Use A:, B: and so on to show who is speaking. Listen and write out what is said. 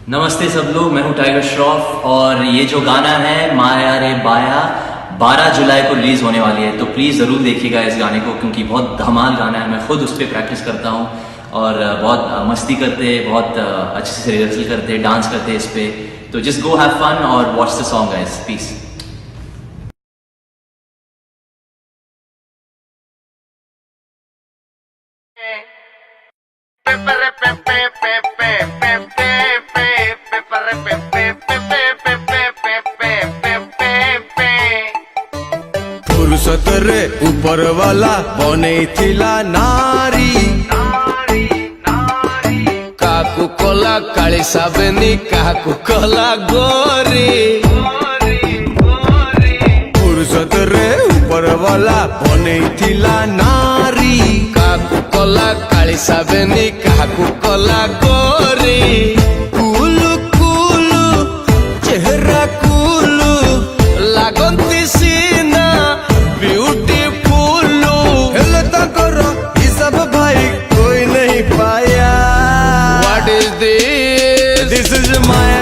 A: नमस्ते सब लोग, मैं हूं टाइगर श्रॉफ और ये जो गाना है माया रे बाया 12 जुलाई को रिलीज होने वाली है। तो प्लीज़ ज़रूर देखिएगा इस गाने को, क्योंकि बहुत धमाल गाना है। मैं खुद उस पर प्रैक्टिस करता हूँ और बहुत मस्ती करते, बहुत अच्छे से रिहर्सल करते, डांस करते इस पे। तो जस्ट गो हैव फन और watch the song guys. Peace.
B: फुर्सत रे ऊपर वाला बनेइथिला नारी काकू कला काली साबेनी काकू कला गोरी। फुर्सत रे ऊपर वाला बनेइथिला नारी काकू कला काली साबेनी काकू कला गोरी। कुलु कुलु चेहरा कुलु लागंती सीना ब्यूटीफुल हेले तकर हिसाब भाई कोई नहीं पाया। What is this? This is my